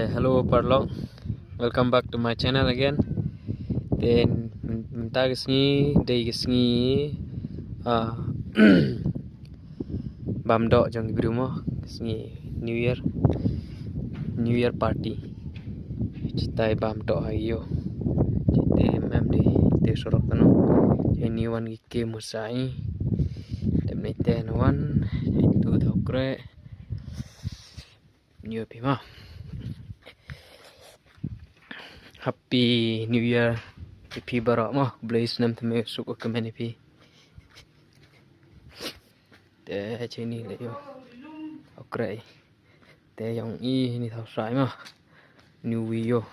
Hello Parlok, welcome back to my channel again. Then minta kesini day kesini bamdok jang di rumah kesini New Year party. Citai bamdok ayo. Citai mem di sorok tano. Ini wan gike musai. Dem nite wan itu dokre. New Pima. Happy New Year. Pi barak mah blaze nam teme suku ke mana pi. Te sini le yo. Okey. Te yang ni thau sai mah. New Year.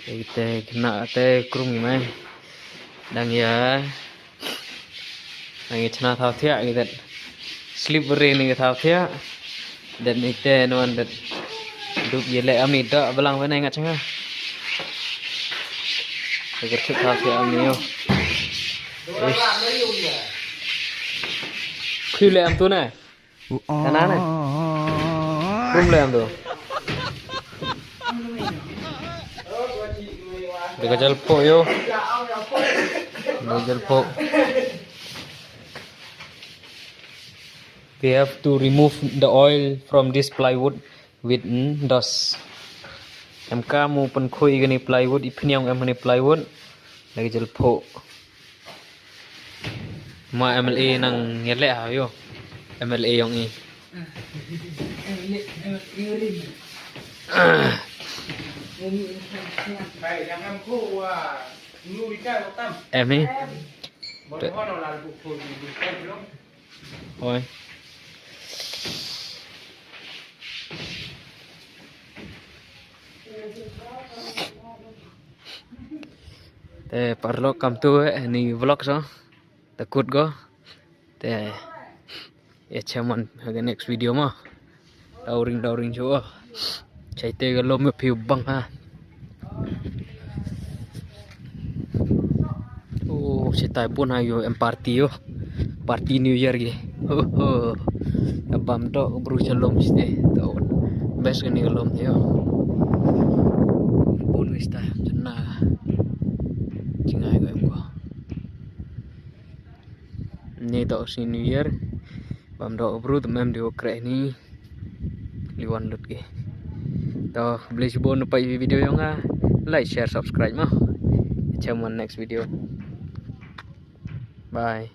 Te kena te krum ni mai. Dang ya. Dang chna thau thia gitu. Slippery ni thau thia. Dan ite non dat duk yele ami dak belang mana ingat cengah. Agar kita thau ami yo. Khi le am tu này. Kana này. Kum le am tu. Dekat jalpo yo. Jalpo. We have to remove the oil from this plywood with dust. Em kamu pen khui gani plywood ipniang em ni plywood lagi jalpo. Ma MLA nang ngele ha yo. MLA yang ni. Em ni. Oi. Te parlo kam tu ni vlog so. Takut go. Te ya chaman aga next video mah. Dauring jo. Chai te ga lom phiu bang ha. Oh, sitai pun ayo em party yo. Party New Year ge. Oh. Abam to bru chalom site. To best ni galom yo. Pun wista jena. Cingai go em ko. Ni to si New Year. Bam do bru temem di okre ni. Liwan lut ge. To beli bon pa video yo nga. Like, share, subscribe mah. Chaman next video. Bye.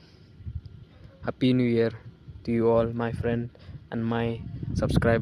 Happy New Year to you all, my friend and my subscriber.